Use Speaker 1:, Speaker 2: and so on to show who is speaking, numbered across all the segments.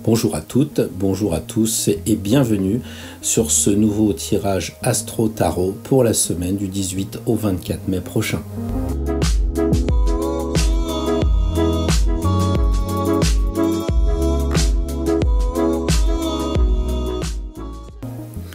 Speaker 1: Bonjour à toutes, bonjour à tous et bienvenue sur ce nouveau tirage Astro Tarot pour la semaine du 18 au 24 mai prochain.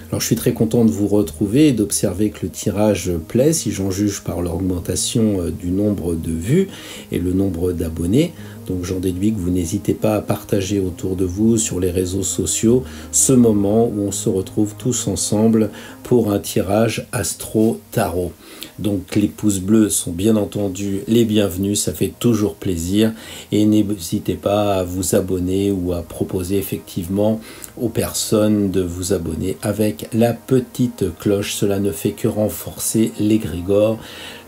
Speaker 1: Alors, je suis très content de vous retrouver et d'observer que le tirage plaît, si j'en juge par l'augmentation du nombre de vues et le nombre d'abonnés. Donc j'en déduis que vous n'hésitez pas à partager autour de vous sur les réseaux sociaux ce moment où on se retrouve tous ensemble pour un tirage Astro Tarot. Donc les pouces bleus sont bien entendu les bienvenus, ça fait toujours plaisir et n'hésitez pas à vous abonner ou à proposer effectivement aux personnes de vous abonner avec la petite cloche. Cela ne fait que renforcer l'égrégore.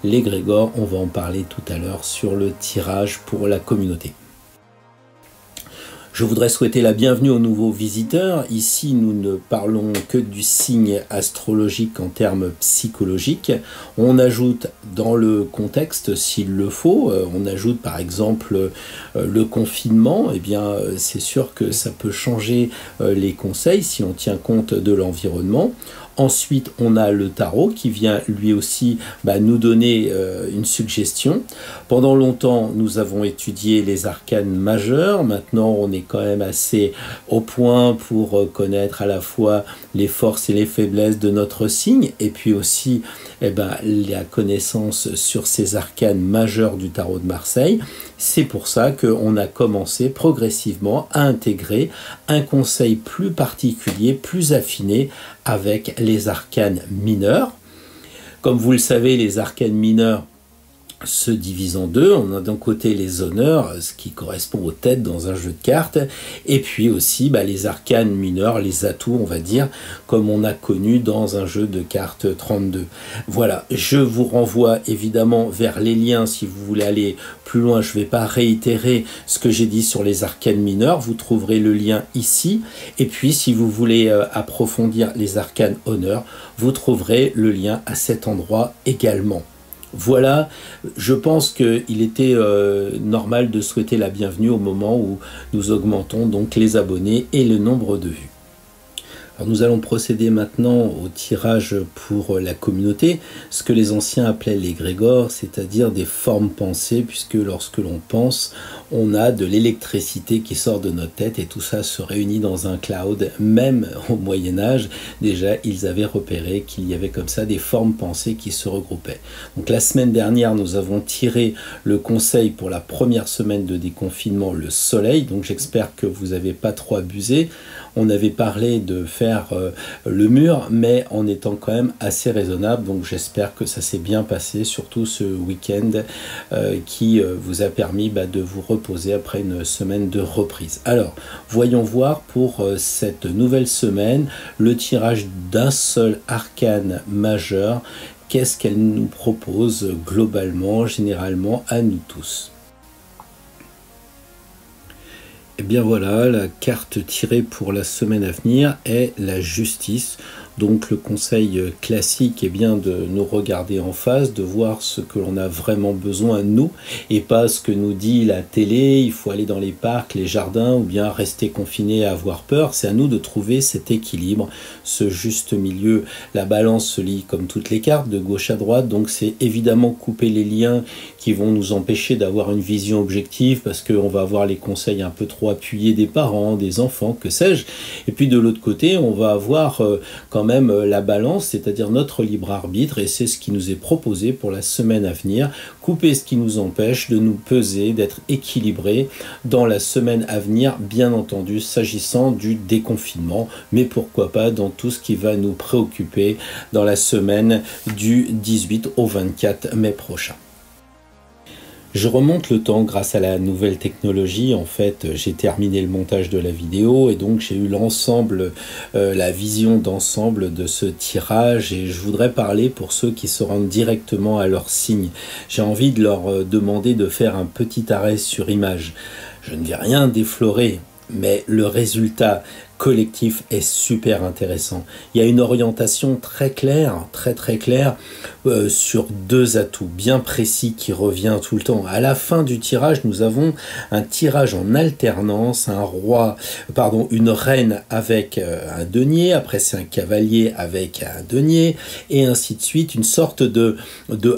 Speaker 1: L'égrégore, on va en parler tout à l'heure sur le tirage pour la communauté. Je voudrais souhaiter la bienvenue aux nouveaux visiteurs. Ici, nous ne parlons que du signe astrologique en termes psychologiques. On ajoute dans le contexte, s'il le faut, on ajoute par exemple le confinement. Eh bien, c'est sûr que ça peut changer les conseils si on tient compte de l'environnement. Ensuite, on a le tarot qui vient lui aussi nous donner une suggestion. Pendant longtemps, nous avons étudié les arcanes majeurs. Maintenant, on est quand même assez au point pour connaître à la fois les forces et les faiblesses de notre signe et puis aussi la connaissance sur ces arcanes majeures du tarot de Marseille. C'est pour ça qu'on a commencé progressivement à intégrer un conseil plus particulier, plus affiné avec les arcanes mineurs. Comme vous le savez, les arcanes mineurs se divisent en deux. On a d'un côté les honneurs, ce qui correspond aux têtes dans un jeu de cartes, et puis aussi les arcanes mineurs, les atouts, on va dire, comme on a connu dans un jeu de cartes 32. Voilà, je vous renvoie évidemment vers les liens si vous voulez aller plus loin. Je ne vais pas réitérer ce que j'ai dit sur les arcanes mineurs, vous trouverez le lien ici, et puis si vous voulez approfondir les arcanes honneurs, vous trouverez le lien à cet endroit également. Voilà, je pense qu'il était normal de souhaiter la bienvenue au moment où nous augmentons donc les abonnés et le nombre de vues. Alors nous allons procéder maintenant au tirage pour la communauté, ce que les anciens appelaient l'égrégore, c'est-à-dire des formes pensées, puisque lorsque l'on pense, on a de l'électricité qui sort de notre tête et tout ça se réunit dans un cloud. Même au Moyen-Âge, déjà, ils avaient repéré qu'il y avait comme ça des formes pensées qui se regroupaient. Donc la semaine dernière, nous avons tiré le conseil pour la première semaine de déconfinement, le soleil, donc j'espère que vous n'avez pas trop abusé. On avait parlé de faire le mur, mais en étant quand même assez raisonnable. Donc j'espère que ça s'est bien passé, surtout ce week-end qui vous a permis de vous reposer après une semaine de reprise. Alors, voyons voir pour cette nouvelle semaine le tirage d'un seul arcane majeur. Qu'est-ce qu'elle nous propose globalement, généralement, à nous tous ? Et bien voilà, la carte tirée pour la semaine à venir est la justice. Donc le conseil classique est bien de nous regarder en face, de voir ce que l'on a vraiment besoin nous et pas ce que nous dit la télé, il faut aller dans les parcs, les jardins ou bien rester confiné à avoir peur. C'est à nous de trouver cet équilibre, ce juste milieu. La balance se lie comme toutes les cartes de gauche à droite, donc c'est évidemment couper les liens qui vont nous empêcher d'avoir une vision objective parce qu'on va avoir les conseils un peu trop appuyés des parents, des enfants, que sais-je. Et puis de l'autre côté, on va avoir quand même la balance, c'est-à-dire notre libre arbitre, et c'est ce qui nous est proposé pour la semaine à venir. Couper ce qui nous empêche de nous peser, d'être équilibré dans la semaine à venir, bien entendu s'agissant du déconfinement, mais pourquoi pas dans tout ce qui va nous préoccuper dans la semaine du 18 au 24 mai prochain. Je remonte le temps grâce à la nouvelle technologie. En fait, j'ai terminé le montage de la vidéo et donc j'ai eu l'ensemble, la vision d'ensemble de ce tirage et je voudrais parler pour ceux qui se rendent directement à leur signe. J'ai envie de leur demander de faire un petit arrêt sur image. Je ne vais rien déflorer. mais le résultat collectif est super intéressant. Il y a une orientation très claire, très claire sur deux atouts bien précis qui revient tout le temps. À la fin du tirage, nous avons un tirage en alternance, une reine avec un denier, après c'est un cavalier avec un denier, et ainsi de suite, une sorte de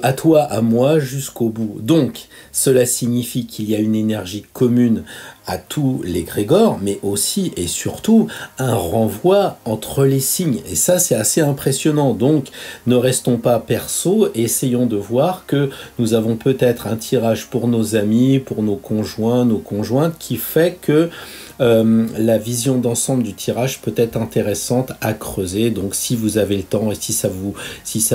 Speaker 1: à toi, à moi jusqu'au bout. Donc, cela signifie qu'il y a une énergie commune à tous les grégores, mais aussi et surtout un renvoi entre les signes. Et ça, c'est assez impressionnant. Donc, ne restons pas perso, essayons de voir que nous avons peut-être un tirage pour nos amis, pour nos conjoints, nos conjointes, qui fait que la vision d'ensemble du tirage peut être intéressante à creuser. Donc si vous avez le temps et si ça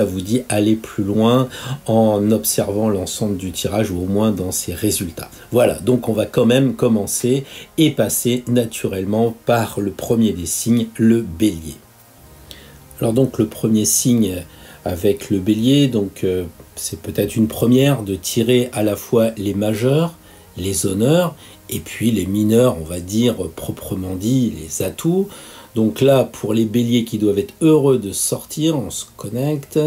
Speaker 1: vous dit, allez plus loin en observant l'ensemble du tirage ou au moins dans ses résultats. Voilà, donc on va quand même commencer et passer naturellement par le premier des signes, le bélier. Alors donc le premier signe avec le bélier, donc c'est peut-être une première de tirer à la fois les majeurs, les honneurs, et puis les mineurs, on va dire proprement dit, les atouts. Donc là, pour les béliers qui doivent être heureux de sortir, on se connecte,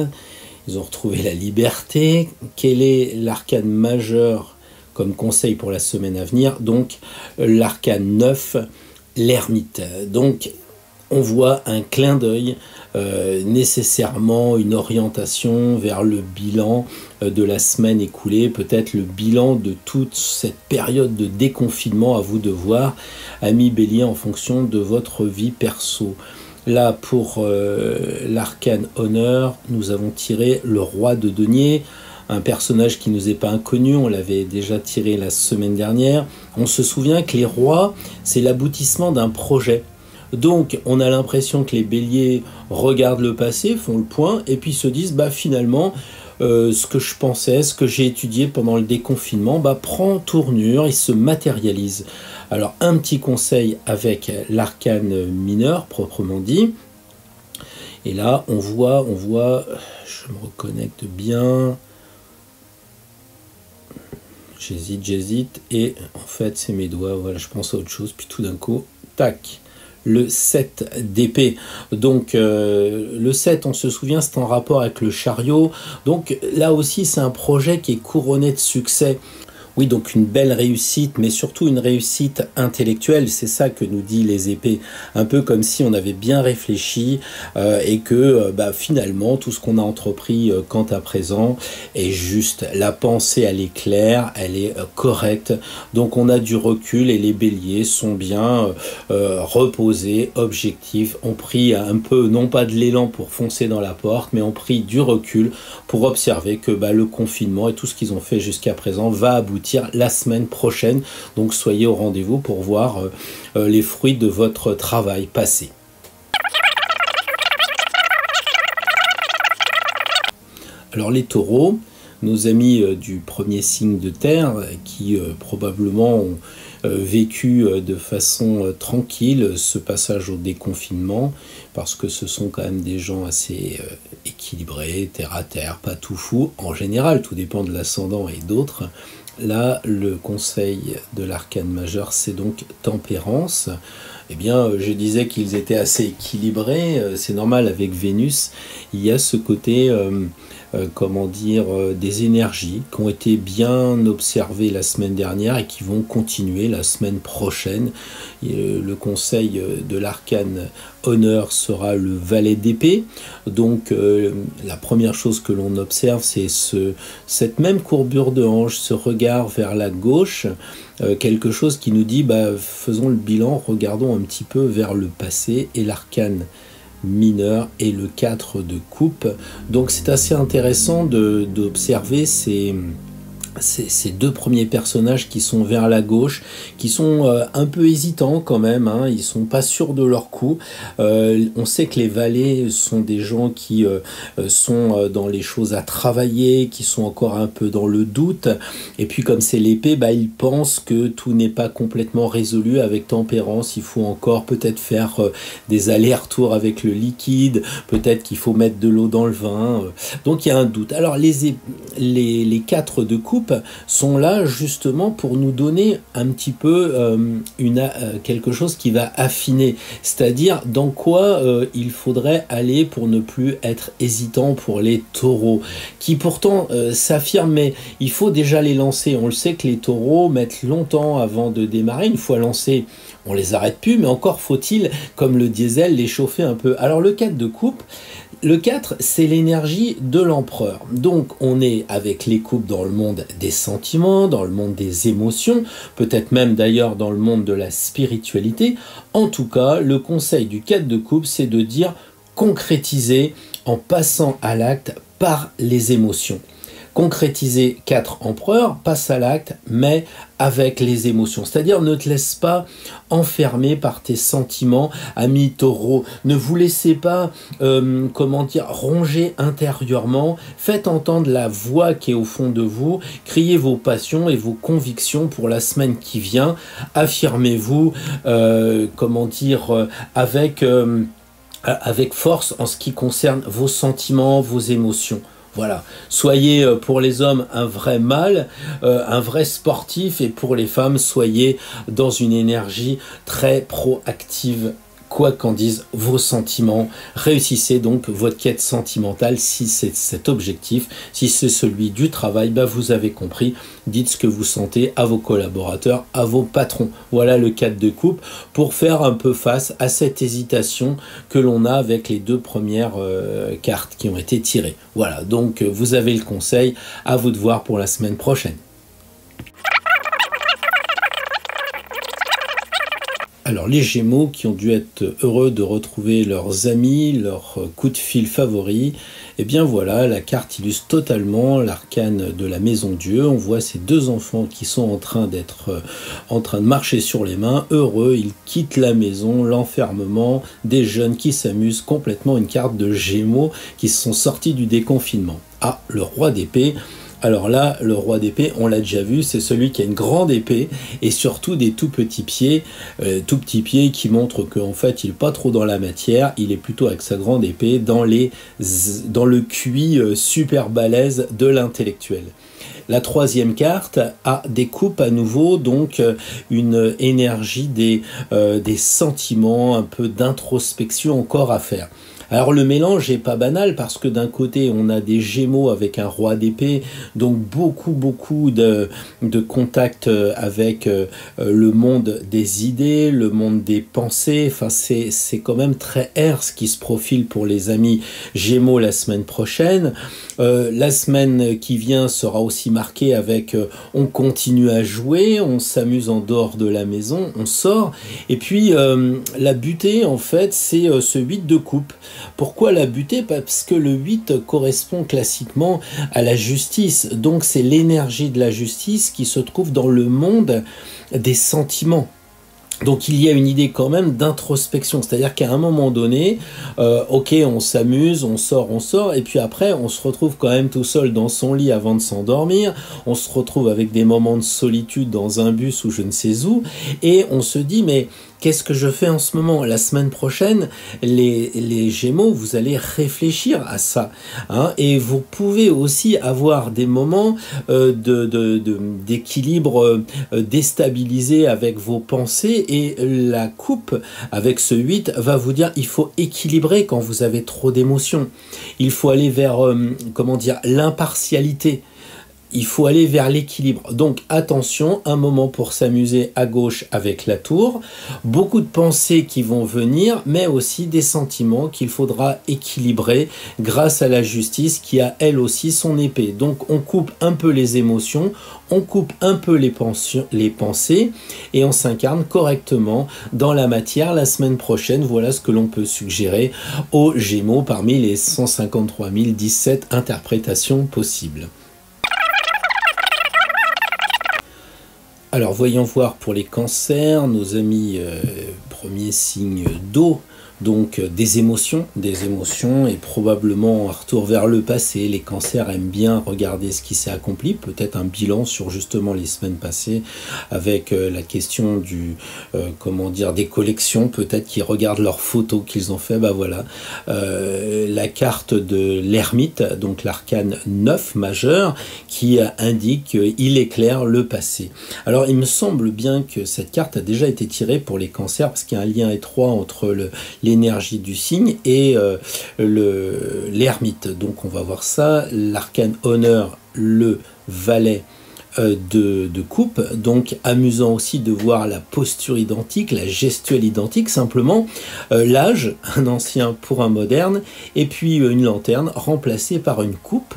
Speaker 1: ils ont retrouvé la liberté. Quel est l'arcane majeur comme conseil pour la semaine à venir? Donc l'arcane 9, l'ermite. Donc on voit un clin d'œil, nécessairement une orientation vers le bilan de la semaine écoulée, peut-être le bilan de toute cette période de déconfinement, à vous de voir, amis bélier, en fonction de votre vie perso. Là, pour l'arcane honneur, nous avons tiré le roi de denier, un personnage qui nous est pas inconnu, on l'avait déjà tiré la semaine dernière. On se souvient que les rois, c'est l'aboutissement d'un projet. Donc, on a l'impression que les béliers regardent le passé, font le point, et puis se disent, bah finalement, ce que je pensais, ce que j'ai étudié pendant le déconfinement, bah prend tournure, il se matérialise. Alors, un petit conseil avec l'arcane mineur, proprement dit. Et là, on voit, je me reconnecte bien. J'hésite, et en fait, c'est mes doigts, voilà, je pense à autre chose, puis tout d'un coup, tac, le 7 d'épée. Donc le 7, on se souvient, c'est en rapport avec le chariot. Donc là aussi, c'est un projet qui est couronné de succès. Oui, donc une belle réussite, mais surtout une réussite intellectuelle, c'est ça que nous dit les épées. Un peu comme si on avait bien réfléchi et que finalement, tout ce qu'on a entrepris quant à présent est juste. La pensée, elle est claire, elle est correcte, donc on a du recul et les béliers sont bien reposés, objectifs, ont pris un peu, non pas de l'élan pour foncer dans la porte, mais ont pris du recul pour observer que le confinement et tout ce qu'ils ont fait jusqu'à présent va aboutir la semaine prochaine. Donc soyez au rendez-vous pour voir les fruits de votre travail passé. Alors les taureaux, nos amis du premier signe de terre qui probablement ont vécu de façon tranquille ce passage au déconfinement, parce que ce sont quand même des gens assez équilibrés, terre à terre, pas tout fou en général, tout dépend de l'ascendant et d'autres. Là, le conseil de l'arcane majeur, c'est donc tempérance. Eh bien, je disais qu'ils étaient assez équilibrés, c'est normal avec Vénus, il y a ce côté, des énergies qui ont été bien observées la semaine dernière et qui vont continuer la semaine prochaine. Le conseil de l'arcane honneur sera le valet d'épée. Donc, la première chose que l'on observe, c'est cette même courbure de hanche, ce regard vers la gauche, quelque chose qui nous dit, faisons le bilan, regardons un petit peu vers le passé, et l'arcane mineur et le 4 de coupe. Donc c'est assez intéressant d'observer ces deux premiers personnages qui sont vers la gauche, qui sont un peu hésitants quand même, hein, ils sont pas sûrs de leur coup. On sait que les valets sont des gens qui sont dans les choses à travailler, qui sont encore un peu dans le doute, et puis comme c'est l'épée, ils pensent que tout n'est pas complètement résolu avec tempérance, il faut encore peut-être faire des allers-retours avec le liquide, peut-être qu'il faut mettre de l'eau dans le vin, donc il y a un doute. Alors les 4 de coupe, coupe sont là justement pour nous donner un petit peu quelque chose qui va affiner, c'est-à-dire dans quoi il faudrait aller pour ne plus être hésitant pour les taureaux, qui pourtant s'affirment, mais il faut déjà les lancer. On le sait que les taureaux mettent longtemps avant de démarrer. Une fois lancés, on les arrête plus, mais encore faut-il, comme le diesel, les chauffer un peu. Alors le 4 de coupe, le 4, c'est l'énergie de l'empereur. Donc on est avec les coupes dans le monde des sentiments, dans le monde des émotions, peut-être même d'ailleurs dans le monde de la spiritualité. En tout cas, le conseil du 4 de coupe, c'est de dire concrétiser en passant à l'acte par les émotions. Concrétiser 4 empereurs, passe à l'acte, mais avec les émotions. C'est-à-dire, ne te laisse pas enfermer par tes sentiments, ami taureau. Ne vous laissez pas, ronger intérieurement. Faites entendre la voix qui est au fond de vous. Criez vos passions et vos convictions pour la semaine qui vient. Affirmez-vous, avec force en ce qui concerne vos sentiments, vos émotions. Voilà, soyez pour les hommes un vrai mâle, un vrai sportif, et pour les femmes, soyez dans une énergie très proactive, quoi qu'en disent vos sentiments. Réussissez donc votre quête sentimentale si c'est cet objectif. Si c'est celui du travail, vous avez compris. Dites ce que vous sentez à vos collaborateurs, à vos patrons. Voilà le 4 de coupe pour faire un peu face à cette hésitation que l'on a avec les 2 premières cartes qui ont été tirées. Voilà, donc vous avez le conseil, à vous de voir pour la semaine prochaine. Alors les Gémeaux qui ont dû être heureux de retrouver leurs amis, leur coup de fil favori, et bien voilà, la carte illustre totalement l'arcane de la maison Dieu. On voit ces 2 enfants qui sont en train de marcher sur les mains, heureux, ils quittent la maison, l'enfermement, des jeunes qui s'amusent, complètement une carte de Gémeaux qui se sont sortis du déconfinement. Ah, le roi d'épée. Alors là, le roi d'épée, on l'a déjà vu, c'est celui qui a une grande épée et surtout des tout petits pieds qui montrent qu'en fait, il n'est pas trop dans la matière, il est plutôt avec sa grande épée dans le QI super balèze de l'intellectuel. La 3e carte a des coupes à nouveau, donc une énergie des sentiments, un peu d'introspection encore à faire. Alors le mélange n'est pas banal parce que d'un côté on a des Gémeaux avec un roi d'épée, donc beaucoup de contact avec le monde des idées, le monde des pensées. Enfin c'est quand même très air ce qui se profile pour les amis Gémeaux la semaine prochaine. La semaine qui vient sera aussi marquée avec on continue à jouer, on s'amuse en dehors de la maison, on sort. Et puis la butée en fait c'est ce 8 de coupe. Pourquoi la butée? Parce que le 8 correspond classiquement à la justice. Donc c'est l'énergie de la justice qui se trouve dans le monde des sentiments. Donc il y a une idée quand même d'introspection, c'est-à-dire qu'à un moment donné, ok, on s'amuse, on sort, et puis après on se retrouve quand même tout seul dans son lit avant de s'endormir, on se retrouve avec des moments de solitude dans un bus ou je ne sais où, et on se dit mais qu'est-ce que je fais en ce moment? La semaine prochaine, les Gémeaux, vous allez réfléchir à ça, hein, et vous pouvez aussi avoir des moments d'équilibre déstabilisé avec vos pensées, et la coupe avec ce 8 va vous dire il faut équilibrer quand vous avez trop d'émotions. Il faut aller vers l'impartialité. Il faut aller vers l'équilibre. Donc attention, un moment pour s'amuser à gauche avec la tour, beaucoup de pensées qui vont venir, mais aussi des sentiments qu'il faudra équilibrer grâce à la justice qui a elle aussi son épée. Donc on coupe un peu les émotions, on coupe un peu les pensées et on s'incarne correctement dans la matière la semaine prochaine. Voilà ce que l'on peut suggérer aux Gémeaux parmi les 153 017 interprétations possibles. Alors voyons voir pour les cancers, nos amis premiers signes d'eau donc des émotions et probablement un retour vers le passé. Les cancers aiment bien regarder ce qui s'est accompli, peut-être un bilan sur justement les semaines passées avec la question du comment dire, des collections, peut-être qu'ils regardent leurs photos qu'ils ont fait. Bah voilà, la carte de l'ermite, donc l'arcane 9 majeur, qui indique qu'il éclaire le passé. Alors il me semble bien que cette carte a déjà été tirée pour les cancers parce qu'il y a un lien étroit entre l'énergie du signe et l'ermite. Donc on va voir ça. L'arcane honneur, le valet de coupe, donc amusant aussi de voir la posture identique, la gestuelle identique, simplement l'âge, un ancien pour un moderne, et puis une lanterne remplacée par une coupe,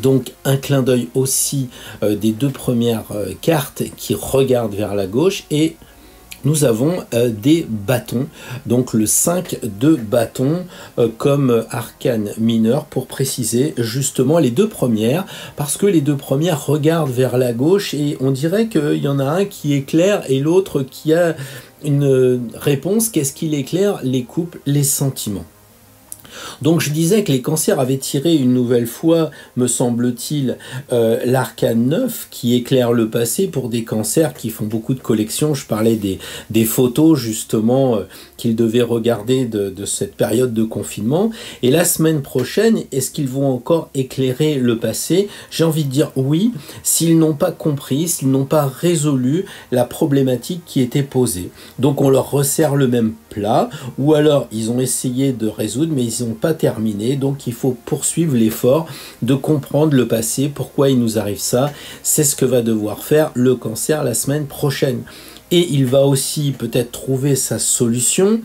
Speaker 1: donc un clin d'œil aussi des deux premières cartes qui regardent vers la gauche, et nous avons des bâtons, donc le 5 de bâton comme arcane mineur pour préciser justement les deux premières, parce que les deux premières regardent vers la gauche et on dirait qu'il y en a un qui éclaire et l'autre qui a une réponse. Qu'est-ce qu'il éclaire? Les couples, les sentiments. Donc je disais que les cancers avaient tiré une nouvelle fois, me semble-t-il, l'arcane 9 qui éclaire le passé pour des cancers qui font beaucoup de collections. Je parlais des photos justement qu'ils devaient regarder de cette période de confinement. Et la semaine prochaine, est-ce qu'ils vont encore éclairer le passé? J'ai envie de dire oui, s'ils n'ont pas compris, s'ils n'ont pas résolu la problématique qui était posée. Donc on leur resserre le même plat, ou alors ils ont essayé de résoudre, mais ils n'ont pas terminé, donc il faut poursuivre l'effort de comprendre le passé, pourquoi il nous arrive ça. C'est ce que va devoir faire le cancer la semaine prochaine. Et il va aussi peut-être trouver sa solution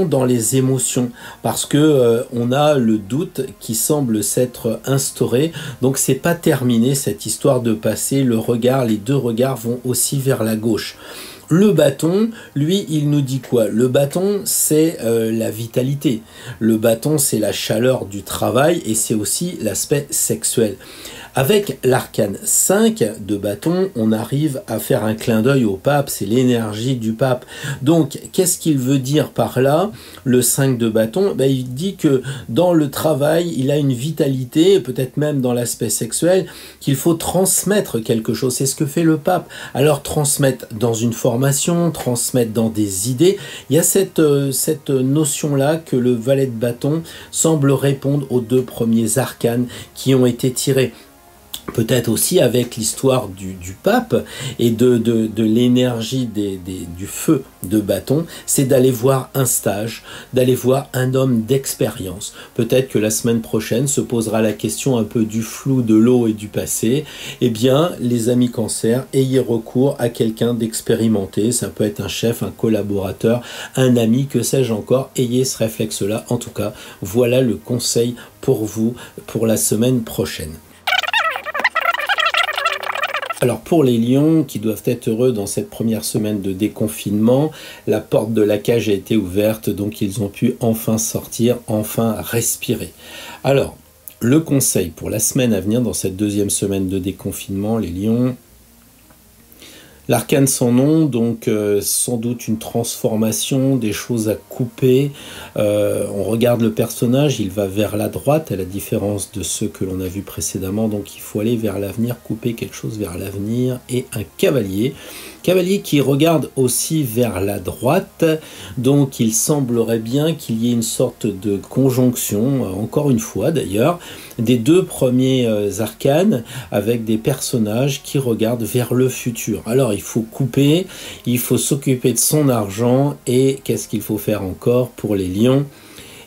Speaker 1: dans les émotions, parce que on a le doute qui semble s'être instauré, donc c'est pas terminé cette histoire de passé. Le regard, les deux regards vont aussi vers la gauche. Le bâton, lui, il nous dit quoi? Le bâton, c'est la vitalité. Le bâton, c'est la chaleur du travail et c'est aussi l'aspect sexuel. Avec l'arcane 5 de bâton, on arrive à faire un clin d'œil au pape, c'est l'énergie du pape. Donc, qu'est-ce qu'il veut dire par là, le 5 de bâton? Ben, il dit que dans le travail, il a une vitalité, peut-être même dans l'aspect sexuel, qu'il faut transmettre quelque chose. C'est ce que fait le pape. Alors, transmettre dans une formation, transmettre dans des idées, il y a cette notion-là que le valet de bâton semble répondre aux deux premiers arcanes qui ont été tirés. Peut-être aussi avec l'histoire du pape et de l'énergie du feu de bâton, c'est d'aller voir un stage, d'aller voir un homme d'expérience. Peut-être que la semaine prochaine se posera la question un peu du flou de l'eau et du passé. Eh bien, les amis cancer, ayez recours à quelqu'un d'expérimenté. Ça peut être un chef, un collaborateur, un ami, que sais-je encore. Ayez ce réflexe-là. En tout cas, voilà le conseil pour vous pour la semaine prochaine. Alors pour les lions qui doivent être heureux dans cette première semaine de déconfinement, la porte de la cage a été ouverte, donc ils ont pu enfin sortir, enfin respirer. Alors, le conseil pour la semaine à venir dans cette deuxième semaine de déconfinement, les lions, l'arcane sans nom, donc sans doute une transformation, des choses à couper. On regarde le personnage, il va vers la droite, à la différence de ceux que l'on a vus précédemment. Donc il faut aller vers l'avenir, couper quelque chose vers l'avenir. Et un cavalier. Cavalier qui regarde aussi vers la droite. Donc il semblerait bien qu'il y ait une sorte de conjonction, encore une fois d'ailleurs, des deux premiers arcanes avec des personnages qui regardent vers le futur. Alors il faut couper, il faut s'occuper de son argent et qu'est-ce qu'il faut faire encore pour les lions?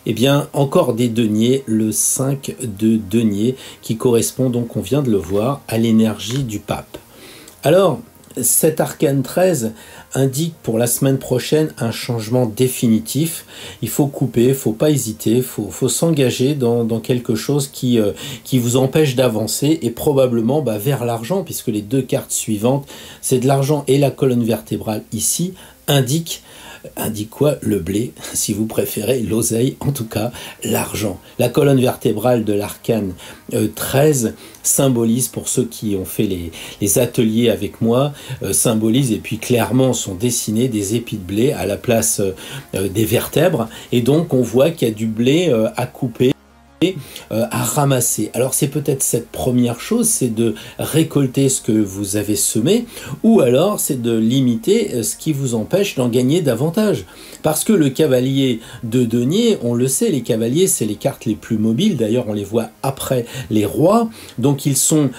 Speaker 1: Eh bien, encore des deniers, le 5 de denier qui correspond donc, on vient de le voir, à l'énergie du pape. Alors, cet arcane 13 indique pour la semaine prochaine un changement définitif. Il faut couper, il ne faut pas hésiter, il faut s'engager dans quelque chose qui vous empêche d'avancer et probablement vers l'argent, puisque les deux cartes suivantes, c'est de l'argent et la colonne vertébrale ici, indiquent indique quoi? Le blé, si vous préférez, l'oseille, en tout cas l'argent. La colonne vertébrale de l'arcane 13 symbolise, pour ceux qui ont fait les ateliers avec moi, symbolise et puis clairement sont dessinés des épis de blé à la place des vertèbres, et donc on voit qu'il y a du blé à couper, à ramasser. Alors c'est peut-être cette première chose, c'est de récolter ce que vous avez semé, ou alors c'est de limiter ce qui vous empêche d'en gagner davantage. Parce que le cavalier de denier, on le sait, les cavaliers c'est les cartes les plus mobiles, d'ailleurs on les voit après les rois, donc ils sont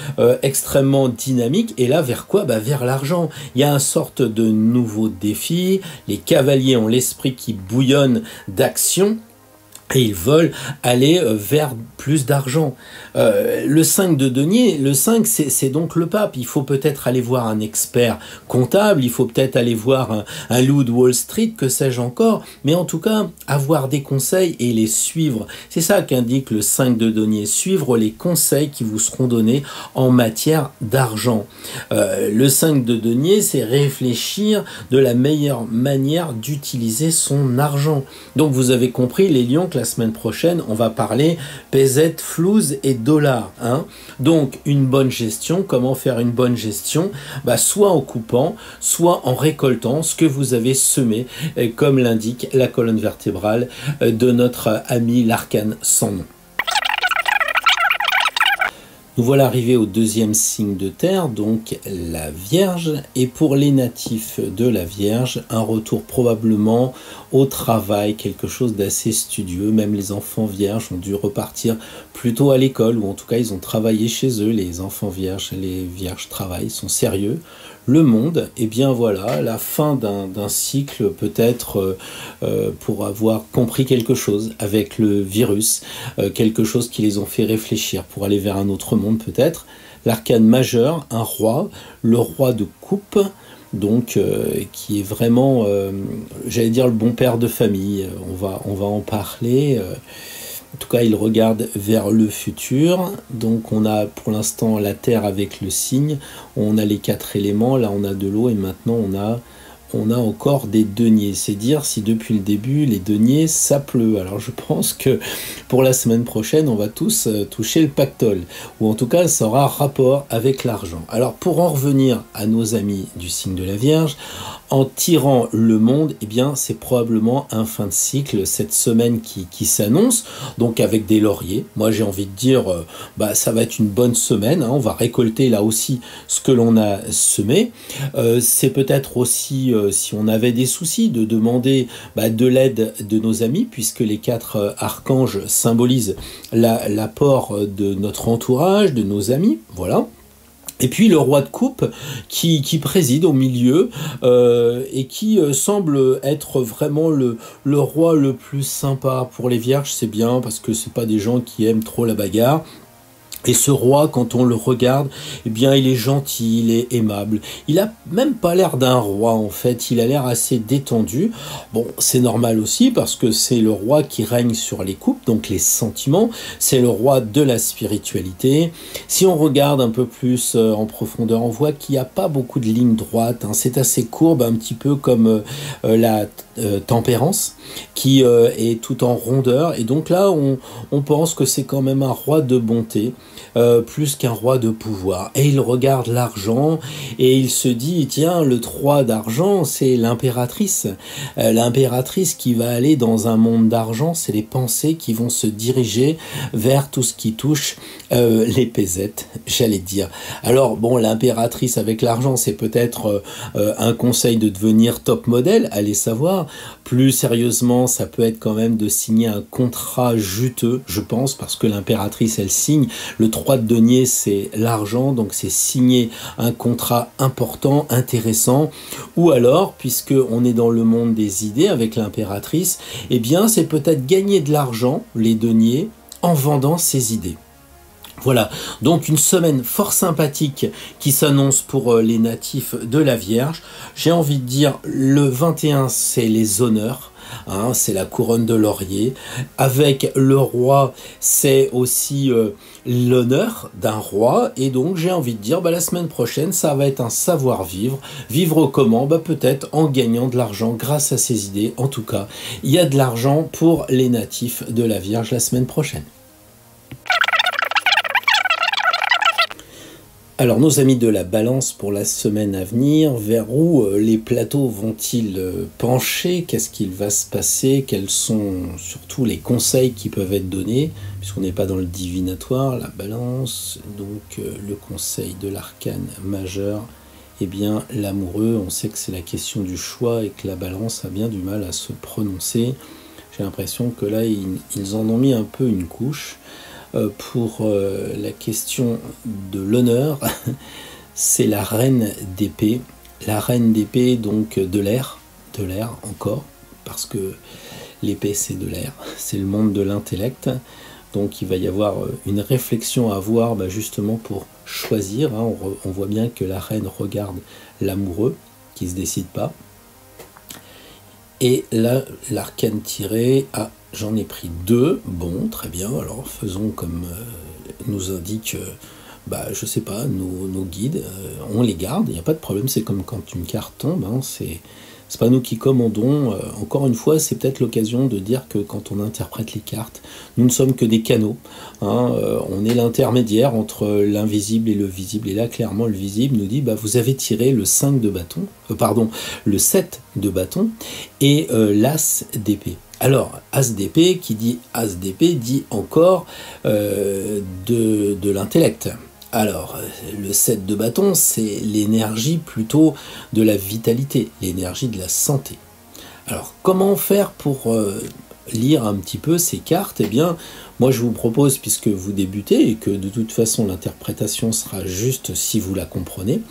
Speaker 1: extrêmement dynamiques, et là vers quoi? Vers l'argent. Il y a une sorte de nouveau défi, les cavaliers ont l'esprit qui bouillonne d'action, et ils veulent aller vers plus d'argent. Le 5 de denier, le 5 c'est donc le pape. Il faut peut-être aller voir un expert comptable, il faut peut-être aller voir un loup de Wall Street, que sais-je encore, mais en tout cas avoir des conseils et les suivre. C'est ça qu'indique le 5 de denier, suivre les conseils qui vous seront donnés en matière d'argent. Le 5 de denier, c'est réfléchir de la meilleure manière d'utiliser son argent. Donc vous avez compris les lions que la semaine prochaine, on va parler pesettes, flouze et dollars. Donc, une bonne gestion. Comment faire une bonne gestion? Soit en coupant, soit en récoltant ce que vous avez semé, comme l'indique la colonne vertébrale de notre ami l'arcane sans nom. Nous voilà arrivés au deuxième signe de terre, donc la Vierge. Et pour les natifs de la Vierge, un retour probablement au travail, quelque chose d'assez studieux. Même les enfants vierges ont dû repartir plutôt à l'école, ou en tout cas ils ont travaillé chez eux. Les enfants vierges, les vierges travaillent, sont sérieux. Le monde, et bien voilà, la fin d'un cycle peut-être pour avoir compris quelque chose avec le virus, quelque chose qui les ont fait réfléchir pour aller vers un autre monde peut-être. L'arcane majeur, un roi, le roi de coupe, donc qui est vraiment, j'allais dire, le bon père de famille. On va en parler. En tout cas, il regarde vers le futur. Donc, on a pour l'instant la Terre avec le signe. On a les 4 éléments. Là, on a de l'eau et maintenant, on a encore des deniers. C'est dire si depuis le début, les deniers, ça pleut. Alors, je pense que pour la semaine prochaine, on va tous toucher le pactole. Ou en tout cas, ça aura rapport avec l'argent. Alors, pour en revenir à nos amis du signe de la Vierge, en tirant le monde, eh bien, c'est probablement un fin de cycle, cette semaine qui s'annonce, donc avec des lauriers. Moi, j'ai envie de dire, ça va être une bonne semaine, on va récolter là aussi ce que l'on a semé. C'est peut-être aussi, si on avait des soucis, de demander de l'aide de nos amis, puisque les 4 archanges symbolisent l'apport de notre entourage, de nos amis, voilà. Et puis le roi de coupe qui préside au milieu et qui semble être vraiment le roi le plus sympa. Pour les vierges, c'est bien parce que c'est pas des gens qui aiment trop la bagarre. Et ce roi, quand on le regarde, eh bien, il est gentil, il est aimable. Il a même pas l'air d'un roi, en fait. Il a l'air assez détendu. Bon, c'est normal aussi parce que c'est le roi qui règne sur les coupes, donc les sentiments. C'est le roi de la spiritualité. Si on regarde un peu plus en profondeur, on voit qu'il n'y a pas beaucoup de lignes droites. C'est assez courbe, un petit peu comme la tempérance, qui est tout en rondeur. Et donc là, on pense que c'est quand même un roi de bonté. Plus qu'un roi de pouvoir. Et il regarde l'argent et il se dit, tiens, le 3 d'argent, c'est l'impératrice. L'impératrice qui va aller dans un monde d'argent, c'est les pensées qui vont se diriger vers tout ce qui touche les pesettes, j'allais dire. Alors, bon, l'impératrice avec l'argent, c'est peut-être un conseil de devenir top modèle, allez savoir. Plus sérieusement, ça peut être quand même de signer un contrat juteux, je pense, parce que l'impératrice, elle signe. Le 3 de denier, c'est l'argent, donc c'est signer un contrat important, intéressant. Ou alors, puisque on est dans le monde des idées avec l'impératrice, eh bien, c'est peut-être gagner de l'argent, les deniers, en vendant ses idées. Voilà, donc une semaine fort sympathique qui s'annonce pour les natifs de la Vierge. J'ai envie de dire, le 21, c'est les honneurs. hein, c'est la couronne de laurier. Avec le roi, c'est aussi l'honneur d'un roi. Et donc j'ai envie de dire, la semaine prochaine, ça va être un savoir-vivre. Vivre comment? Peut-être en gagnant de l'argent grâce à ses idées. En tout cas, il y a de l'argent pour les natifs de la Vierge la semaine prochaine. Alors nos amis de la Balance pour la semaine à venir, vers où les plateaux vont-ils pencher? Qu'est-ce qu'il va se passer? Quels sont surtout les conseils qui peuvent être donnés? Puisqu'on n'est pas dans le divinatoire, la Balance, donc le conseil de l'arcane majeur, eh bien l'amoureux, on sait que c'est la question du choix et que la Balance a bien du mal à se prononcer. J'ai l'impression que là ils en ont mis un peu une couche. Pour la question de l'honneur, c'est la reine d'épée. La reine d'épée, donc de l'air encore, parce que l'épée c'est de l'air, c'est le monde de l'intellect. Donc il va y avoir une réflexion à avoir justement pour choisir. Hein. On voit bien que la reine regarde l'amoureux qui ne se décide pas. Et là, l'arcane tiré, j'en ai pris 2. Bon, très bien, alors faisons comme nous indique, je sais pas, nos guides. On les garde, il n'y a pas de problème, c'est comme quand une carte tombe, hein, c'est pas nous qui commandons. Encore une fois, c'est peut-être l'occasion de dire que quand on interprète les cartes, nous ne sommes que des canaux. Hein, on est l'intermédiaire entre l'invisible et le visible. Et là, clairement, le visible nous dit, vous avez tiré le 5 de bâton, le 7 de bâton et l'as d'épée. Alors, as d'épée, qui dit as d'épée, dit encore de l'intellect. Alors, le 7 de bâton, c'est l'énergie plutôt de la vitalité, l'énergie de la santé. Alors, comment faire pour lire un petit peu ces cartes? Eh bien, moi je vous propose, puisque vous débutez et que de toute façon l'interprétation sera juste si vous la comprenez,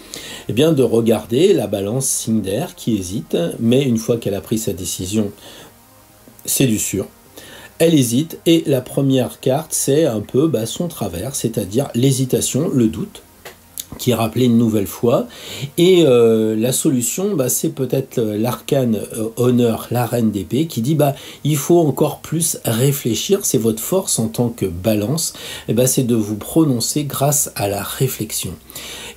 Speaker 1: eh bien de regarder la Balance signe d'air qui hésite, mais une fois qu'elle a pris sa décision, c'est du sûr. Elle hésite et la première carte, c'est un peu son travers, c'est-à-dire l'hésitation, le doute, qui est rappelé une nouvelle fois. Et la solution, c'est peut-être l'arcane honneur, la reine d'épée, qui dit il faut encore plus réfléchir. C'est votre force en tant que Balance, c'est de vous prononcer grâce à la réflexion.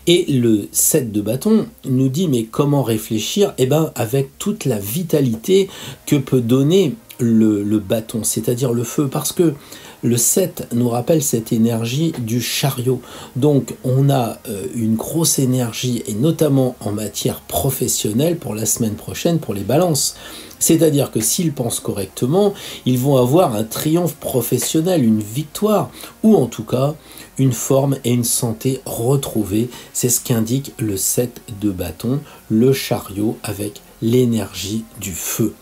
Speaker 1: Et le 7 de bâton nous dit, mais comment réfléchir? Avec toute la vitalité que peut donner le bâton, c'est-à-dire le feu, parce que le 7 nous rappelle cette énergie du chariot. Donc on a une grosse énergie, et notamment en matière professionnelle pour la semaine prochaine, pour les Balances. C'est-à-dire que s'ils pensent correctement, ils vont avoir un triomphe professionnel, une victoire, ou en tout cas une forme et une santé retrouvées. C'est ce qu'indique le 7 de bâton, le chariot avec l'énergie du feu.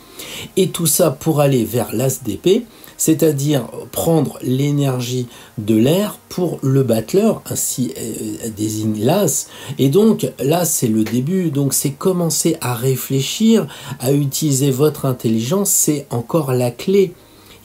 Speaker 1: Et tout ça pour aller vers l'as d'épée, c'est-à-dire prendre l'énergie de l'air pour le battleur, ainsi désigne l'as. Et donc là c'est le début, donc c'est commencer à réfléchir, à utiliser votre intelligence, c'est encore la clé.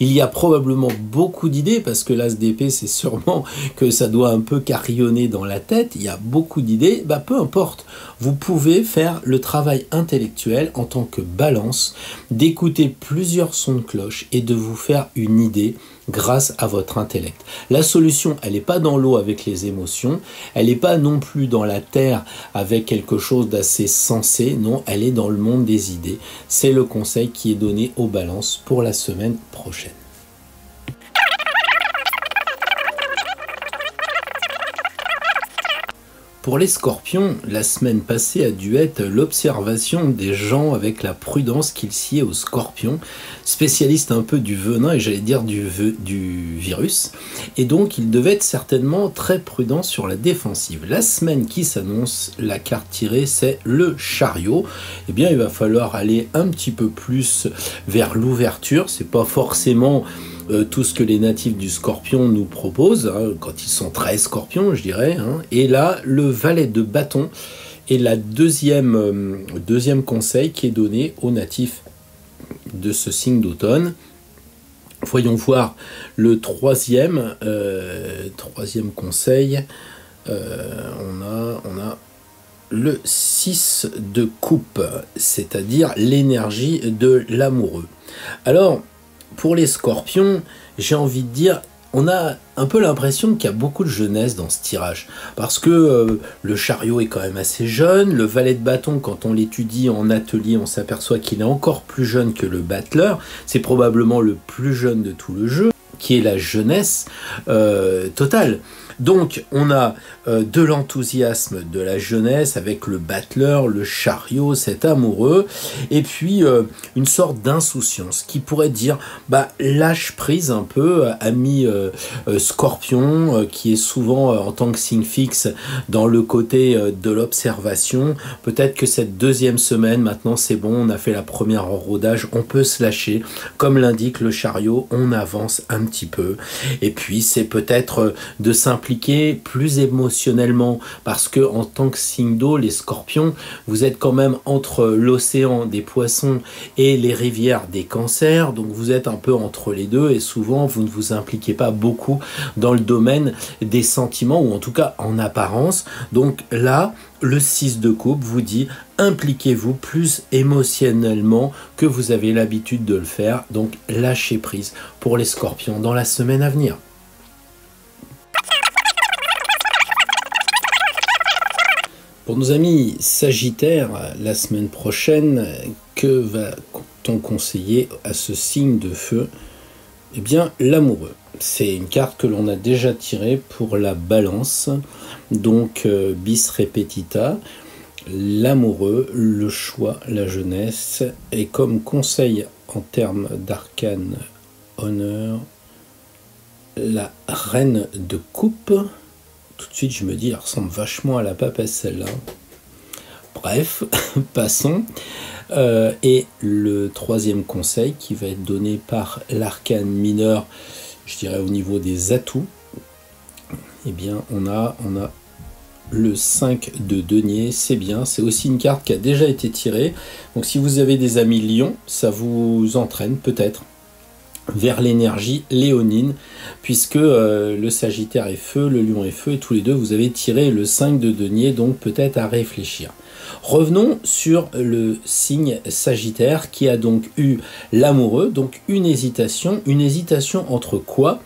Speaker 1: Il y a probablement beaucoup d'idées, parce que l'as d'épée, c'est sûrement que ça doit un peu carillonner dans la tête. Il y a beaucoup d'idées, peu importe. Vous pouvez faire le travail intellectuel en tant que Balance, d'écouter plusieurs sons de cloche et de vous faire une idée grâce à votre intellect. La solution, elle n'est pas dans l'eau avec les émotions, elle n'est pas non plus dans la terre avec quelque chose d'assez sensé, non, elle est dans le monde des idées. C'est le conseil qui est donné aux Balances pour la semaine prochaine. Pour les Scorpions, la semaine passée a dû être l'observation des gens avec la prudence qu'ils sied aux Scorpions, spécialistes un peu du venin et j'allais dire du virus, et donc ils devaient être certainement très prudents sur la défensive. La semaine qui s'annonce, la carte tirée, c'est le chariot. Eh bien, il va falloir aller un petit peu plus vers l'ouverture, c'est pas forcément tout ce que les natifs du Scorpion nous proposent, hein, quand ils sont très Scorpions, je dirais. Hein. Et là, le valet de bâton est la deuxième conseil qui est donné aux natifs de ce signe d'automne. Voyons voir le troisième conseil. On a le 6 de coupe, c'est-à-dire l'énergie de l'amoureux. Alors, pour les scorpions, j'ai envie de dire, on a un peu l'impression qu'il y a beaucoup de jeunesse dans ce tirage. Parce que le chariot est quand même assez jeune, le valet de bâton, quand on l'étudie en atelier, on s'aperçoit qu'il est encore plus jeune que le battleur. C'est probablement le plus jeune de tout le jeu, qui est la jeunesse totale. Donc on a de l'enthousiasme de la jeunesse avec le battleur, le chariot, cet amoureux, et puis une sorte d'insouciance qui pourrait dire bah lâche prise un peu, ami scorpion, qui est souvent en tant que signe fixe dans le côté de l'observation. Peut-être que cette deuxième semaine, maintenant c'est bon, on a fait la première en rodage, on peut se lâcher, comme l'indique le chariot, on avance un petit peu, et puis c'est peut-être de s'impliquer plus émotionnellement, parce que en tant que signe d'eau, les scorpions, vous êtes quand même entre l'océan des poissons et les rivières des cancers, donc vous êtes un peu entre les deux, et souvent vous ne vous impliquez pas beaucoup dans le domaine des sentiments, ou en tout cas en apparence. Donc là, le 6 de coupe vous dit impliquez-vous plus émotionnellement que vous avez l'habitude de le faire, donc lâchez prise pour les scorpions dans la semaine à venir. Pour nos amis Sagittaires, la semaine prochaine, que va-t-on conseiller à ce signe de feu? Eh bien, l'amoureux. C'est une carte que l'on a déjà tirée pour la balance, donc bis repetita. L'amoureux, le choix, la jeunesse, et comme conseil en termes d'arcane honneur, la reine de coupe. Tout de suite, je me dis, elle ressemble vachement à la papesse, celle-là. Bref, passons. Et le troisième conseil qui va être donné par l'arcane mineur, je dirais au niveau des atouts, eh bien, on a le 5 de denier, c'est bien. C'est aussi une carte qui a déjà été tirée. Donc, si vous avez des amis lions, ça vous entraîne peut-être vers l'énergie léonine, puisque le Sagittaire est feu, le Lion est feu, et tous les deux vous avez tiré le 5 de denier, donc peut-être à réfléchir. Revenons sur le signe Sagittaire qui a donc eu l'amoureux, donc une hésitation entre quoi?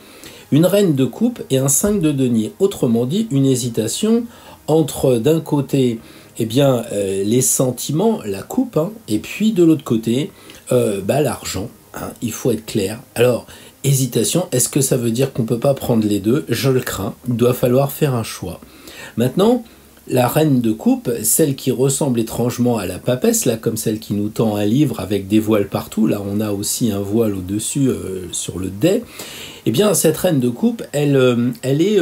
Speaker 1: Une reine de coupe et un 5 de denier, autrement dit une hésitation entre d'un côté eh bien, les sentiments, la coupe, hein, et puis de l'autre côté l'argent. Hein, il faut être clair. Alors, hésitation, est-ce que ça veut dire qu'on ne peut pas prendre les deux? Je le crains, il doit falloir faire un choix. Maintenant, la reine de coupe, celle qui ressemble étrangement à la papesse, là, comme celle qui nous tend un livre avec des voiles partout, là on a aussi un voile au-dessus sur le dais, eh bien cette reine de coupe, elle est,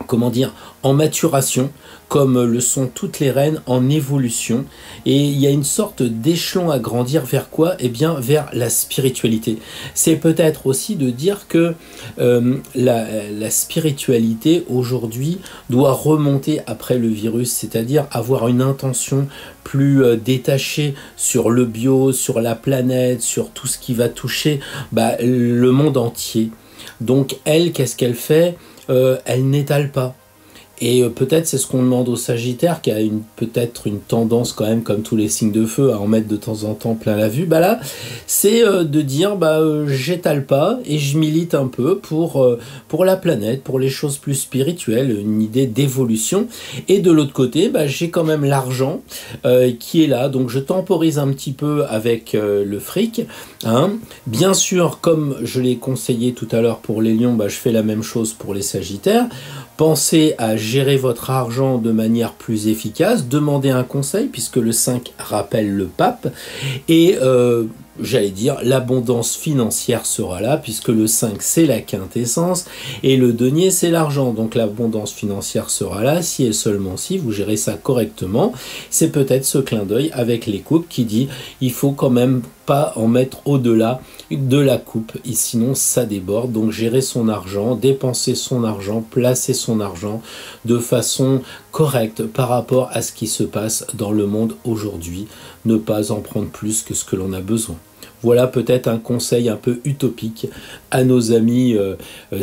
Speaker 1: comment dire, en maturation, comme le sont toutes les reines en évolution, et il y a une sorte d'échelon à grandir vers quoi? Eh bien vers la spiritualité. C'est peut-être aussi de dire que la spiritualité aujourd'hui doit remonter après le virus, c'est-à-dire avoir une intention plus détachée sur le bio, sur la planète, sur tout ce qui va toucher le monde entier. Donc elle, qu'est-ce qu'elle fait? Elle n'étale pas. Et peut-être c'est ce qu'on demande au Sagittaire, qui a peut-être une tendance quand même, comme tous les signes de feu, à en mettre de temps en temps plein la vue. Bah là, c'est de dire, j'étale pas et je milite un peu pour la planète, pour les choses plus spirituelles, une idée d'évolution. Et de l'autre côté, j'ai quand même l'argent qui est là, donc je temporise un petit peu avec le fric. Hein. Bien sûr, comme je l'ai conseillé tout à l'heure pour les lions, je fais la même chose pour les Sagittaires. Pensez à gérer votre argent de manière plus efficace, demandez un conseil, puisque le 5 rappelle le pape, et j'allais dire, l'abondance financière sera là, puisque le 5 c'est la quintessence, et le denier c'est l'argent, donc l'abondance financière sera là, si et seulement si vous gérez ça correctement. C'est peut-être ce clin d'œil avec les coupes qui dit, il faut quand même pas en mettre au-delà de la coupe, et sinon ça déborde. Donc gérer son argent, dépenser son argent, placer son argent de façon correcte par rapport à ce qui se passe dans le monde aujourd'hui, ne pas en prendre plus que ce que l'on a besoin. Voilà peut-être un conseil un peu utopique à nos amis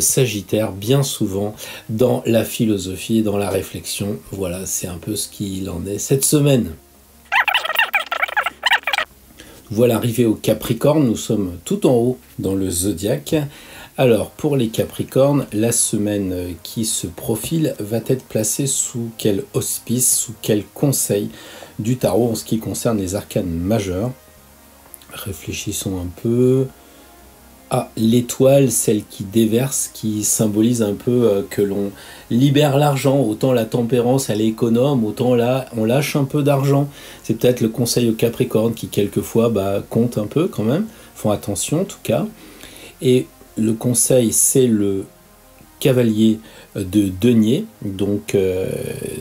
Speaker 1: sagittaires, bien souvent dans la philosophie et dans la réflexion. Voilà, c'est un peu ce qu'il en est cette semaine. Voilà, arrivé au Capricorne, nous sommes tout en haut dans le zodiaque. Alors, pour les Capricornes, la semaine qui se profile va être placée sous quel auspice, sous quel conseil du tarot en ce qui concerne les arcanes majeures. Réfléchissons un peu. Ah, l'étoile, celle qui déverse, qui symbolise un peu que l'on libère l'argent. Autant la tempérance, elle est économe, autant là, on lâche un peu d'argent. C'est peut-être le conseil au Capricorne qui, quelquefois, compte un peu quand même. Font attention, en tout cas. Et le conseil, c'est le cavalier de denier, donc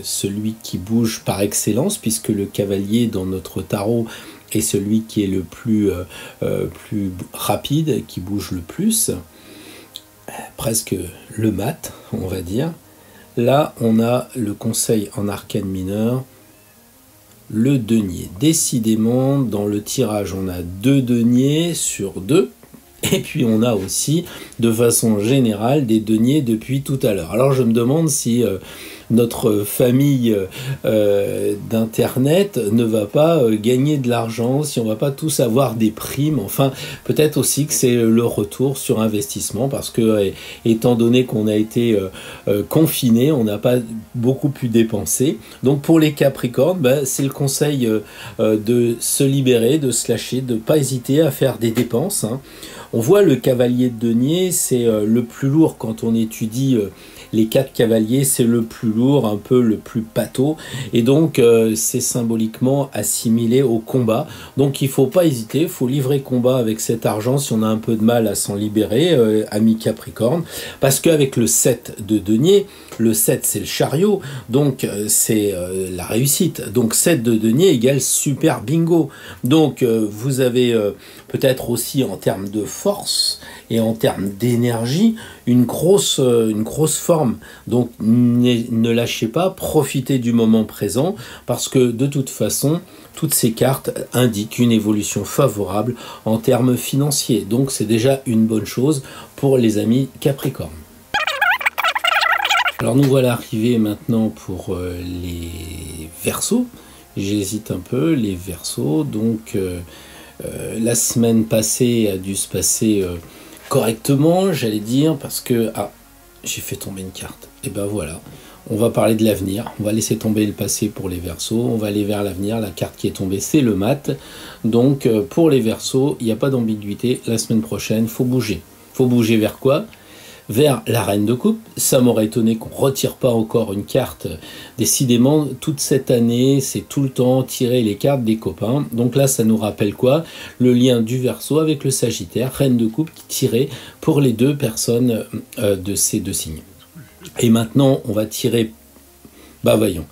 Speaker 1: celui qui bouge par excellence, puisque le cavalier dans notre tarot est celui qui est le plus rapide, qui bouge le plus, presque le mat, on va dire. Là, on a le conseil en arcane mineur, le denier. Décidément, dans le tirage, on a 2 deniers sur 2. Et puis on a aussi, de façon générale, des deniers depuis tout à l'heure. Alors je me demande si notre famille d'internet ne va pas gagner de l'argent, si on va pas tous avoir des primes. Enfin, peut-être aussi que c'est le retour sur investissement, parce que étant donné qu'on a été confiné, on n'a pas beaucoup pu dépenser. Donc pour les Capricornes, c'est le conseil de se libérer, de se lâcher, de ne pas hésiter à faire des dépenses, hein. On voit le cavalier de denier, c'est le plus lourd quand on étudie les 4 cavaliers, c'est le plus lourd, un peu le plus pâteau, et donc c'est symboliquement assimilé au combat. Donc il ne faut pas hésiter, il faut livrer combat avec cet argent si on a un peu de mal à s'en libérer, ami Capricorne, parce qu'avec le 7 de denier, le 7 c'est le chariot, donc c'est la réussite. Donc 7 de denier égale super bingo. Donc vous avez peut-être aussi en termes de force et en termes d'énergie une grosse forme. Donc ne lâchez pas, profitez du moment présent, parce que de toute façon toutes ces cartes indiquent une évolution favorable en termes financiers. Donc c'est déjà une bonne chose pour les amis Capricorne. Alors nous voilà arrivés maintenant pour les Verseaux. J'hésite un peu, les Verseaux. Donc la semaine passée a dû se passer correctement, j'allais dire, parce que j'ai fait tomber une carte. Et ben voilà, on va parler de l'avenir. On va laisser tomber le passé pour les Verseaux. On va aller vers l'avenir. La carte qui est tombée, c'est le mat. Donc pour les Verseaux, il n'y a pas d'ambiguïté. La semaine prochaine, faut bouger. Faut bouger vers quoi ? Vers la reine de coupe. Ça m'aurait étonné qu'on ne retire pas encore une carte. Décidément, toute cette année, c'est tout le temps tirer les cartes des copains. Donc là, ça nous rappelle quoi? Le lien du Verseau avec le Sagittaire, reine de coupe qui tirait pour les 2 personnes de ces 2 signes. Et maintenant, on va tirer... voyons,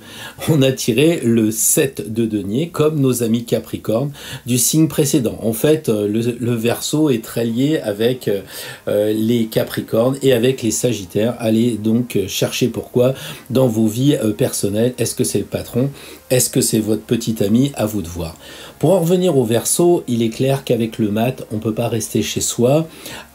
Speaker 1: on a tiré le 7 de denier, comme nos amis Capricorne, du signe précédent. En fait, le Verseau est très lié avec les Capricornes et avec les Sagittaires. Allez donc chercher pourquoi dans vos vies personnelles. Est-ce que c'est le patron? Est-ce que c'est votre petit ami? À vous de voir. Pour en revenir au Verseau, il est clair qu'avec le mat, on ne peut pas rester chez soi,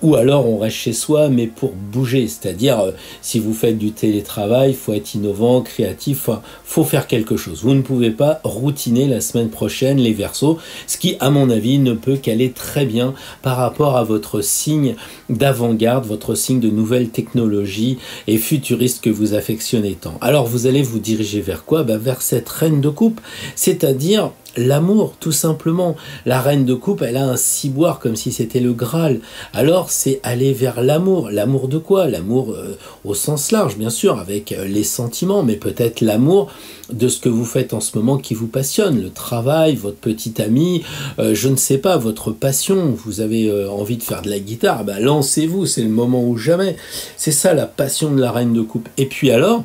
Speaker 1: ou alors on reste chez soi, mais pour bouger. C'est-à-dire, si vous faites du télétravail, il faut être innovant, créatif, faut faire quelque chose. Vous ne pouvez pas routiner la semaine prochaine les Verseaux, ce qui, à mon avis, ne peut qu'aller très bien par rapport à votre signe d'avant-garde, votre signe de nouvelle technologie et futuriste que vous affectionnez tant. Alors, vous allez vous diriger vers quoi? Vers cette reine de coupe, c'est-à-dire l'amour, tout simplement. La reine de coupe, elle a un ciboire comme si c'était le Graal. Alors, c'est aller vers l'amour. L'amour de quoi? L'amour au sens large, bien sûr, avec les sentiments, mais peut-être l'amour de ce que vous faites en ce moment qui vous passionne. Le travail, votre petit ami, je ne sais pas, votre passion. Vous avez envie de faire de la guitare, lancez-vous, c'est le moment ou jamais. C'est ça la passion de la reine de coupe. Et puis alors,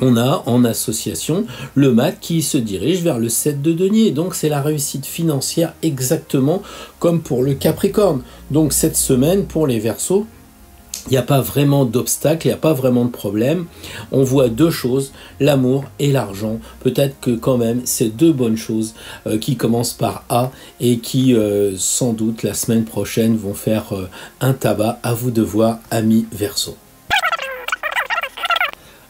Speaker 1: on a en association le mat qui se dirige vers le 7 de denier. Donc c'est la réussite financière exactement comme pour le Capricorne. Donc cette semaine pour les Verseaux, il n'y a pas vraiment d'obstacle, il n'y a pas vraiment de problème. On voit 2 choses, l'amour et l'argent. Peut-être que quand même, c'est 2 bonnes choses qui commencent par A et qui, sans doute, la semaine prochaine, vont faire un tabac. À vous de voir, amis Verseaux.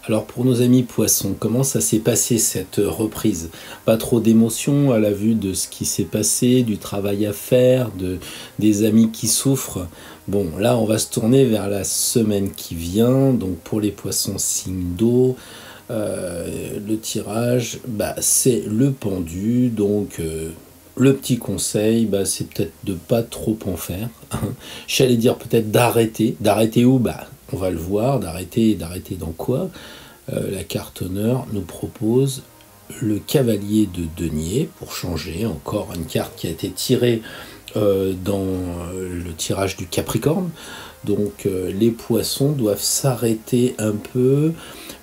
Speaker 1: Alors pour nos amis poissons, comment ça s'est passé cette reprise? Pas trop d'émotion à la vue de ce qui s'est passé, du travail à faire, des amis qui souffrent. Bon, là on va se tourner vers la semaine qui vient. Donc pour les poissons signe d'eau, le tirage, c'est le pendu. Donc le petit conseil, c'est peut-être de pas trop en faire. J'allais dire peut-être d'arrêter. D'arrêter où? On va le voir. D'arrêter dans quoi? La carte honneur nous propose le cavalier de denier, pour changer, encore une carte qui a été tirée dans le tirage du Capricorne. Donc les poissons doivent s'arrêter un peu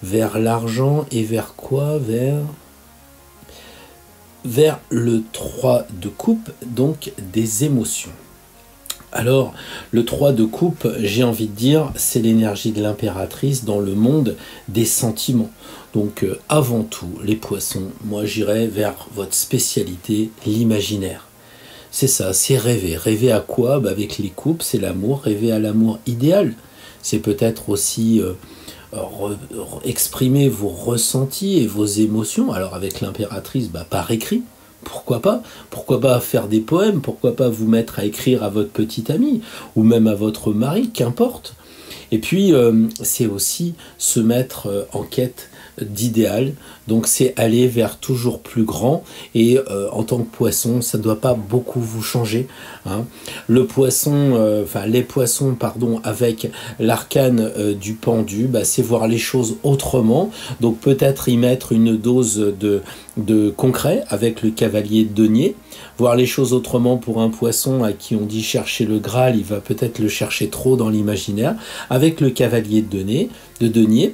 Speaker 1: vers l'argent et vers quoi? Vers le 3 de coupe, donc des émotions. Alors, le 3 de coupe, j'ai envie de dire, c'est l'énergie de l'impératrice dans le monde des sentiments. Donc, avant tout, les poissons, moi j'irais vers votre spécialité, l'imaginaire. C'est ça, c'est rêver. Rêver à quoi? Avec les coupes, c'est l'amour. Rêver à l'amour idéal. C'est peut-être aussi exprimer vos ressentis et vos émotions. Alors, avec l'impératrice, par écrit. Pourquoi pas? Pourquoi pas faire des poèmes? Pourquoi pas vous mettre à écrire à votre petit ami? Ou même à votre mari, qu'importe. Et puis, c'est aussi se mettre en quête d'idéal. Donc, c'est aller vers toujours plus grand. Et en tant que poisson, ça ne doit pas beaucoup vous changer. Le poisson, les poissons, avec l'arcane du pendu, c'est voir les choses autrement. Donc, peut-être y mettre une dose de concret avec le cavalier de denier. Voir les choses autrement pour un poisson à qui on dit chercher le Graal, il va peut-être le chercher trop dans l'imaginaire. Avec le cavalier de denier,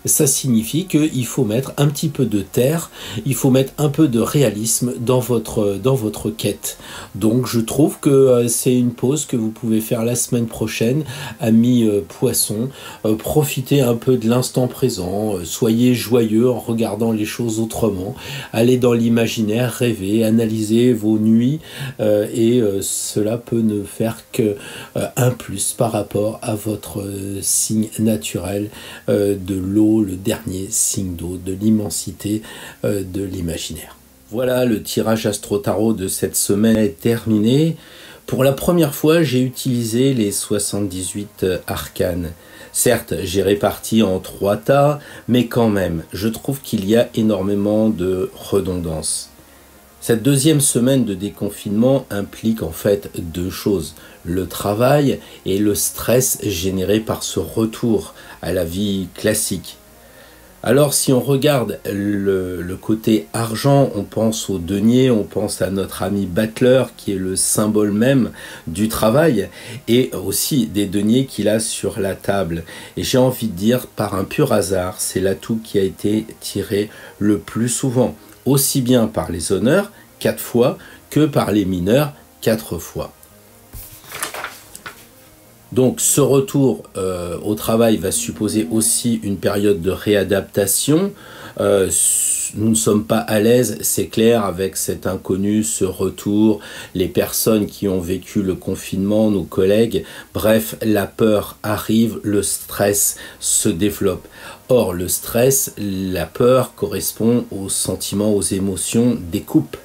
Speaker 1: ça signifie qu'il faut mettre un petit peu de terre, il faut mettre un peu de réalisme dans votre quête. Donc je trouve que c'est une pause que vous pouvez faire la semaine prochaine, amis poissons. Profitez un peu de l'instant présent, soyez joyeux en regardant les choses autrement, allez dans l'imaginaire, rêvez, analysez vos nuits et cela peut ne faire que un plus par rapport à votre signe naturel de l'eau, le dernier signe d'eau, de l'immensité de l'imaginaire. Voilà, le tirage astro-tarot de cette semaine est terminé. Pour la première fois, j'ai utilisé les 78 arcanes. Certes, j'ai réparti en 3 tas, mais quand même, je trouve qu'il y a énormément de redondance. Cette deuxième semaine de déconfinement implique en fait 2 choses, le travail et le stress généré par ce retour à la vie classique. Alors si on regarde le côté argent, on pense au denier, on pense à notre ami battleur qui est le symbole même du travail et aussi des deniers qu'il a sur la table. Et j'ai envie de dire, par un pur hasard, c'est l'atout qui a été tiré le plus souvent, aussi bien par les honneurs, 4 fois, que par les mineurs, 4 fois. Donc ce retour au travail va supposer aussi une période de réadaptation. Nous ne sommes pas à l'aise, c'est clair, avec cet inconnu, ce retour, les personnes qui ont vécu le confinement, nos collègues. Bref, la peur arrive, le stress se développe. Or, le stress, la peur correspond aux sentiments, aux émotions des coupes.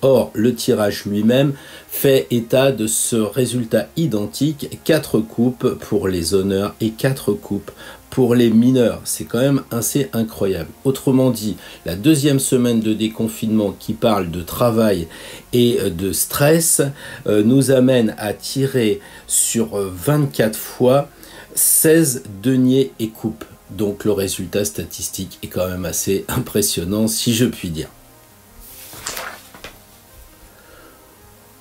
Speaker 1: Or, le tirage lui-même fait état de ce résultat identique, 4 coupes pour les honneurs et 4 coupes pour les mineurs. C'est quand même assez incroyable. Autrement dit, la deuxième semaine de déconfinement qui parle de travail et de stress nous amène à tirer sur 24 fois 16 deniers et coupes. Donc le résultat statistique est quand même assez impressionnant, si je puis dire.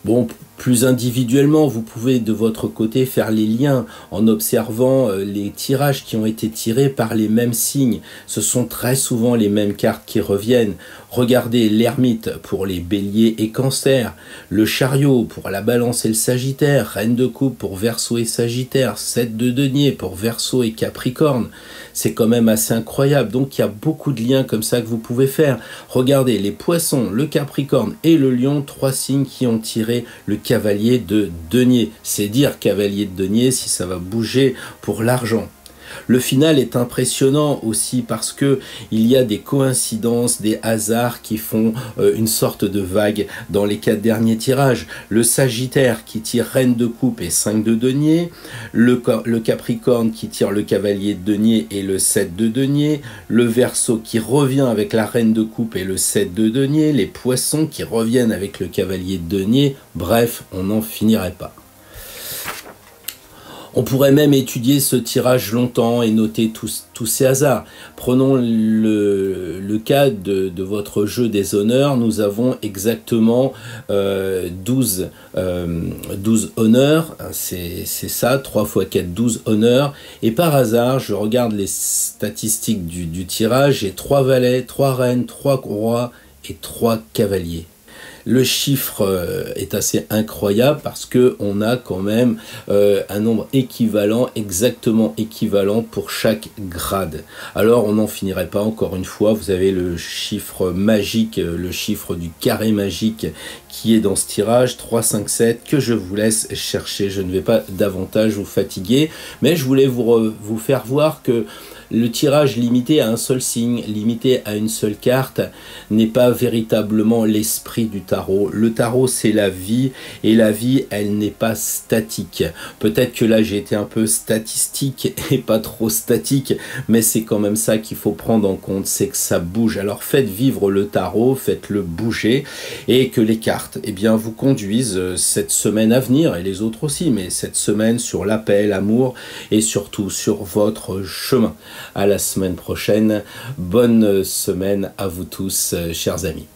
Speaker 1: Bon, plus individuellement, vous pouvez de votre côté faire les liens en observant les tirages qui ont été tirés par les mêmes signes. Ce sont très souvent les mêmes cartes qui reviennent. Regardez l'ermite pour les béliers et cancers, le chariot pour la balance et le sagittaire, reine de coupe pour verseau et sagittaire, 7 de denier pour verseau et capricorne. C'est quand même assez incroyable. Donc il y a beaucoup de liens comme ça que vous pouvez faire. Regardez les poissons, le capricorne et le lion, 3 signes qui ont tiré le cavalier de denier. C'est dire cavalier de denier si ça va bouger pour l'argent. Le final est impressionnant aussi parce que il y a des coïncidences, des hasards qui font une sorte de vague dans les 4 derniers tirages. Le Sagittaire qui tire Reine de coupe et 5 de denier, le Capricorne qui tire le Cavalier de denier et le 7 de denier, le Verseau qui revient avec la Reine de coupe et le 7 de denier, les Poissons qui reviennent avec le Cavalier de denier, bref, on n'en finirait pas. On pourrait même étudier ce tirage longtemps et noter tous ces hasards. Prenons le cas de votre jeu des honneurs. Nous avons exactement 12 honneurs. C'est ça, 3 x 4, 12 honneurs. Et par hasard, je regarde les statistiques du tirage. J'ai 3 valets, 3 reines, 3 rois et 3 cavaliers. Le chiffre est assez incroyable parce que on a quand même un nombre équivalent, exactement équivalent pour chaque grade. Alors on n'en finirait pas, encore une fois, vous avez le chiffre magique, le chiffre du carré magique qui est dans ce tirage, 3, 5, 7, que je vous laisse chercher. Je ne vais pas davantage vous fatiguer, mais je voulais vous faire voir que le tirage limité à un seul signe, limité à une seule carte, n'est pas véritablement l'esprit du tarot. Le tarot, c'est la vie, et la vie, elle n'est pas statique. Peut-être que là, j'ai été un peu statistique et pas trop statique, mais c'est quand même ça qu'il faut prendre en compte, c'est que ça bouge. Alors faites vivre le tarot, faites-le bouger, et que les cartes, eh bien, vous conduisent cette semaine à venir, et les autres aussi, mais cette semaine sur la paix, l'amour, et surtout sur votre chemin. À la semaine prochaine. Bonne semaine à vous tous, chers amis.